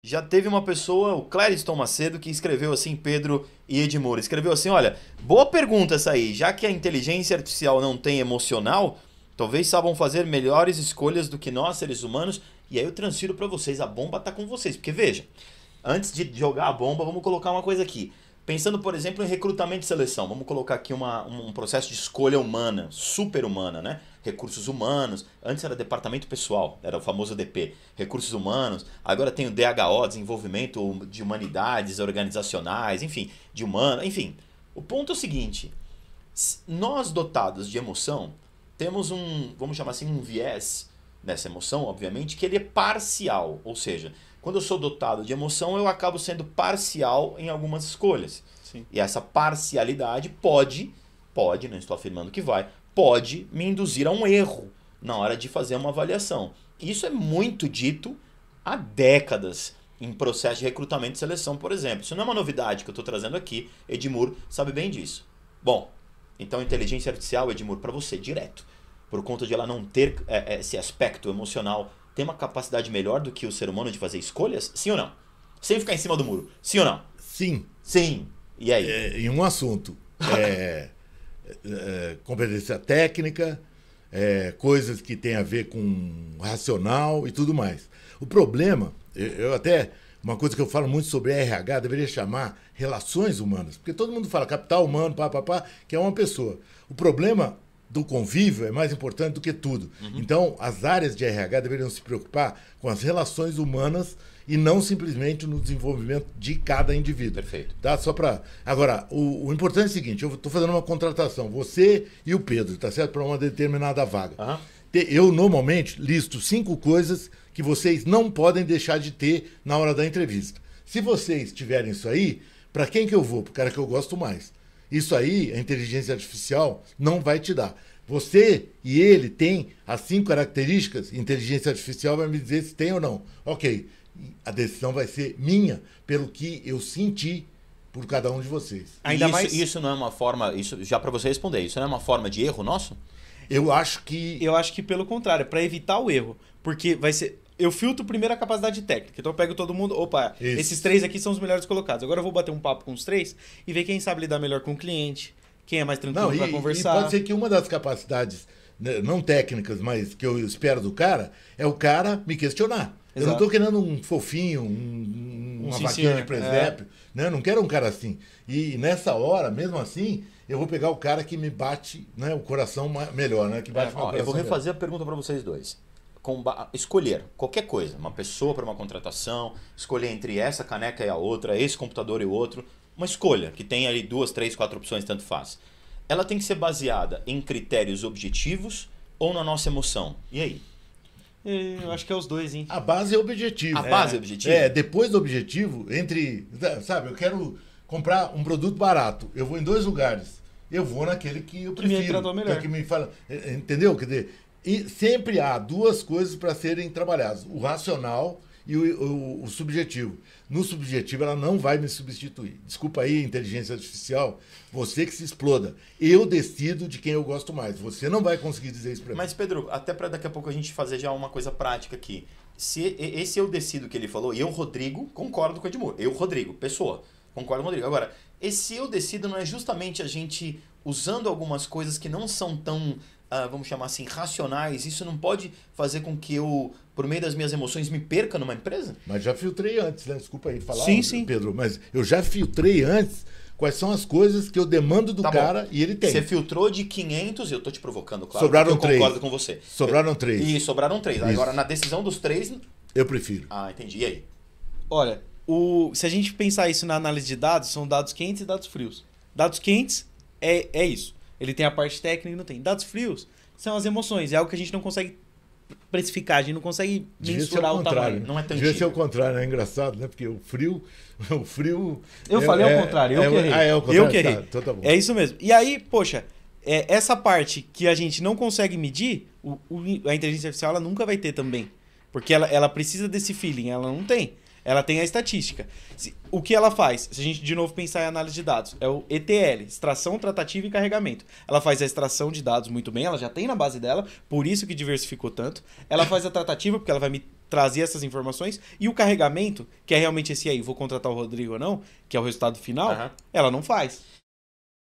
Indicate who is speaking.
Speaker 1: Já teve uma pessoa, o Clériston Macedo, que escreveu assim, Pedro e Edmur. Escreveu assim, olha, boa pergunta essa aí. Já que a inteligência artificial não tem emocional, talvez saibam fazer melhores escolhas do que nós, seres humanos. E aí eu transfiro para vocês, a bomba tá com vocês. Porque veja, antes de jogar a bomba, vamos colocar uma coisa aqui. Pensando, por exemplo, em recrutamento e seleção. Vamos colocar aqui um processo de escolha humana, super humana, né? Recursos humanos. Antes era departamento pessoal, era o famoso DP. Recursos humanos. Agora tem o DHO, desenvolvimento de humanidades organizacionais, enfim, de humano, enfim. O ponto é o seguinte: nós dotados de emoção temos vamos chamar assim, um viés nessa emoção, obviamente, que ele é parcial, ou seja, quando eu sou dotado de emoção, eu acabo sendo parcial em algumas escolhas.
Speaker 2: Sim.
Speaker 1: E essa parcialidade pode, não estou afirmando que vai, pode me induzir a um erro na hora de fazer uma avaliação. Isso é muito dito há décadas em processo de recrutamento e seleção, por exemplo. Isso não é uma novidade que eu estou trazendo aqui, Edmur sabe bem disso. Bom, então inteligência artificial, Edmur, para você, direto. Por conta de ela não ter esse aspecto emocional, tem uma capacidade melhor do que o ser humano de fazer escolhas? Sim ou não? Sem ficar em cima do muro. Sim ou não?
Speaker 3: Sim.
Speaker 1: Sim. E aí?
Speaker 3: Em um assunto. Competência técnica, coisas que têm a ver com racional e tudo mais. O problema, uma coisa que eu falo muito sobre RH, deveria chamar relações humanas. Porque todo mundo fala capital humano, que é uma pessoa. O problema do convívio é mais importante do que tudo. Uhum. Então, as áreas de RH deveriam se preocupar com as relações humanas e não simplesmente no desenvolvimento de cada indivíduo.
Speaker 1: Perfeito.
Speaker 3: Tá? Só para... Agora, o importante é o seguinte, eu estou fazendo uma contratação, você e o Pedro, tá certo? Para uma determinada vaga.
Speaker 1: Uhum.
Speaker 3: Eu, normalmente, listo 5 coisas que vocês não podem deixar de ter na hora da entrevista. Se vocês tiverem isso aí, para quem que eu vou? Para o cara que eu gosto mais. Isso aí, a inteligência artificial não vai te dar. Você e ele têm as 5 características, inteligência artificial vai me dizer se tem ou não. Ok, a decisão vai ser minha, pelo que eu senti por cada um de vocês.
Speaker 1: Ainda mais... Isso não é uma forma, isso já para você responder, isso não é uma forma de erro nosso?
Speaker 3: Eu acho que
Speaker 2: pelo contrário, é para evitar o erro. Porque vai ser... Eu filtro primeiro a capacidade técnica. Então eu pego todo mundo... Opa, esses 3 aqui são os melhores colocados. Agora eu vou bater um papo com os 3 e ver quem sabe lidar melhor com o cliente, quem é mais tranquilo para conversar.
Speaker 3: E pode ser que uma das capacidades, não técnicas, mas que eu espero do cara, é o cara me questionar. Exato. Eu não estou querendo um fofinho, uma vaquinha de presépio. Né? Eu não quero um cara assim. E nessa hora, mesmo assim, eu vou pegar o cara que me bate, né, o coração melhor. Né? Que bate
Speaker 1: eu vou refazer a pergunta para vocês dois. Escolher qualquer coisa, uma pessoa para uma contratação, escolher entre essa caneca e a outra, esse computador e o outro, uma escolha que tem ali 2, 3, 4 opções, tanto faz. Ela tem que ser baseada em critérios objetivos ou na nossa emoção. E aí?
Speaker 2: Eu acho que é os dois, hein?
Speaker 3: A base é objetivo.
Speaker 1: A base é objetivo?
Speaker 3: Depois do objetivo, sabe, eu quero comprar um produto barato, eu vou em 2 lugares. Eu vou naquele que eu prefiro.
Speaker 2: Que me tratou melhor.
Speaker 3: Que me fala, entendeu? Quer dizer, e sempre há 2 coisas para serem trabalhadas: o racional e o subjetivo. No subjetivo, ela não vai me substituir. Desculpa aí, inteligência artificial, você que se exploda. Eu decido de quem eu gosto mais. Você não vai conseguir dizer isso para mim.
Speaker 1: Mas, Pedro, até para daqui a pouco a gente fazer já uma coisa prática aqui. Se esse eu decido que ele falou, e eu, Rodrigo, concordo com o Edmur. Eu, Rodrigo, pessoa, concordo com o Rodrigo. Agora, esse eu decido não é justamente a gente usando algumas coisas que não são tão... vamos chamar assim, racionais, isso não pode fazer com que eu, por meio das minhas emoções, me perca numa empresa?
Speaker 3: Mas já filtrei antes, né? Desculpa aí falar,
Speaker 2: sim.
Speaker 3: Pedro, mas eu já filtrei antes quais são as coisas que eu demando do cara e ele tem.
Speaker 1: Você filtrou de 500, eu tô te provocando, claro,
Speaker 3: sobraram 3.
Speaker 1: Eu concordo com você.
Speaker 3: Sobraram 3.
Speaker 1: E sobraram 3.
Speaker 3: Isso.
Speaker 1: Agora, na decisão dos 3...
Speaker 3: Eu prefiro.
Speaker 1: Entendi. E aí?
Speaker 2: Olha, se a gente pensar isso na análise de dados, são dados quentes e dados frios. Dados quentes é isso. Ele tem a parte técnica e não tem. Dados frios são as emoções. É algo que a gente não consegue precificar, a gente não consegue mensurar o tamanho.
Speaker 1: Não é tangível.
Speaker 3: Devia ser o contrário, é engraçado, né? Porque o frio...
Speaker 2: Eu falei ao contrário, eu que errei.
Speaker 3: É o contrário?
Speaker 2: Eu que errei.
Speaker 3: Tá, então tá bom.
Speaker 2: É isso mesmo. E aí, poxa, essa parte que a gente não consegue medir, a inteligência artificial ela nunca vai ter também. Porque ela precisa desse feeling, ela não tem. Ela tem a estatística. O que ela faz? Se a gente de novo pensar em análise de dados, é o ETL, extração, tratativa e carregamento. Ela faz a extração de dados muito bem, ela já tem na base dela, por isso que diversificou tanto. Ela faz a tratativa, porque ela vai me trazer essas informações. E o carregamento, que é realmente esse aí, vou contratar o Rodrigo ou não, que é o resultado final,
Speaker 1: Aham.
Speaker 2: ela não faz.